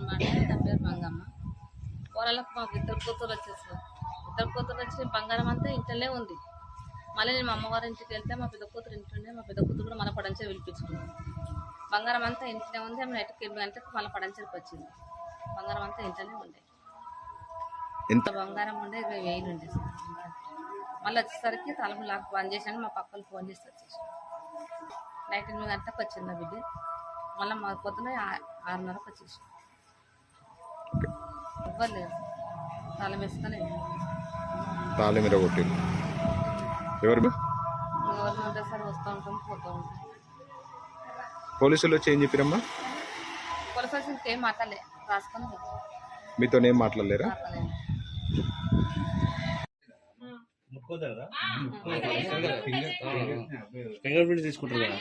అనమాట. నా పేరు మంగమ్మ. పొలాలకు మాకు ఇద్దరు కూతురు వచ్చేసారు. ఇద్దరు కూతురు వచ్చి బంగారం అంతా ఇంట్లోనే ఉంది. మళ్ళీ నేను మా అమ్మవారి ఇంటికి వెళ్తే మా పెద్ద కూతురు ఇంట్లోనే, మా పెద్ద కూతురు కూడా మళ్ళీ పడంచే పిలిపించుకున్నాను. బంగారం అంతా ఇంట్లోనే ఉంది. ఆమె నైట్కి 8 గంటలకు మళ్ళీ పడంచేరికి వచ్చింది. బంగారం అంతా ఇంట్లోనే ఉండే. ఎంత బంగారం ఉండే 20,000 ఉండే సార్. మళ్ళీ వచ్చేసరికి తలుపు లాక్ బంద్ చేశాను. మా పక్కన ఫోన్ చేసి వచ్చేసి నైట్ 8 గంటలకు వచ్చింది నా బిడ్డ. మళ్ళీ మా పొద్దున 6:30కు వచ్చేసి ఇవ్వలేదు. తాళం వేసుకొని తాళం మీద కొట్టింది. ఎవరు ఎవరు ఉంటే సార్ వస్తూ ఉంటాం, పోతూ ఉంటాం. పోలీసులు వచ్చి ఏం చెప్పిరమ్మా? పోలీసు వచ్చి ఇంకేం మాట్లాడలే, రాసుకొని మీతో ఏం మాట్లాడలేరా? ఫింగర్ ప్రింట్ తీసుకుంటారు కదా.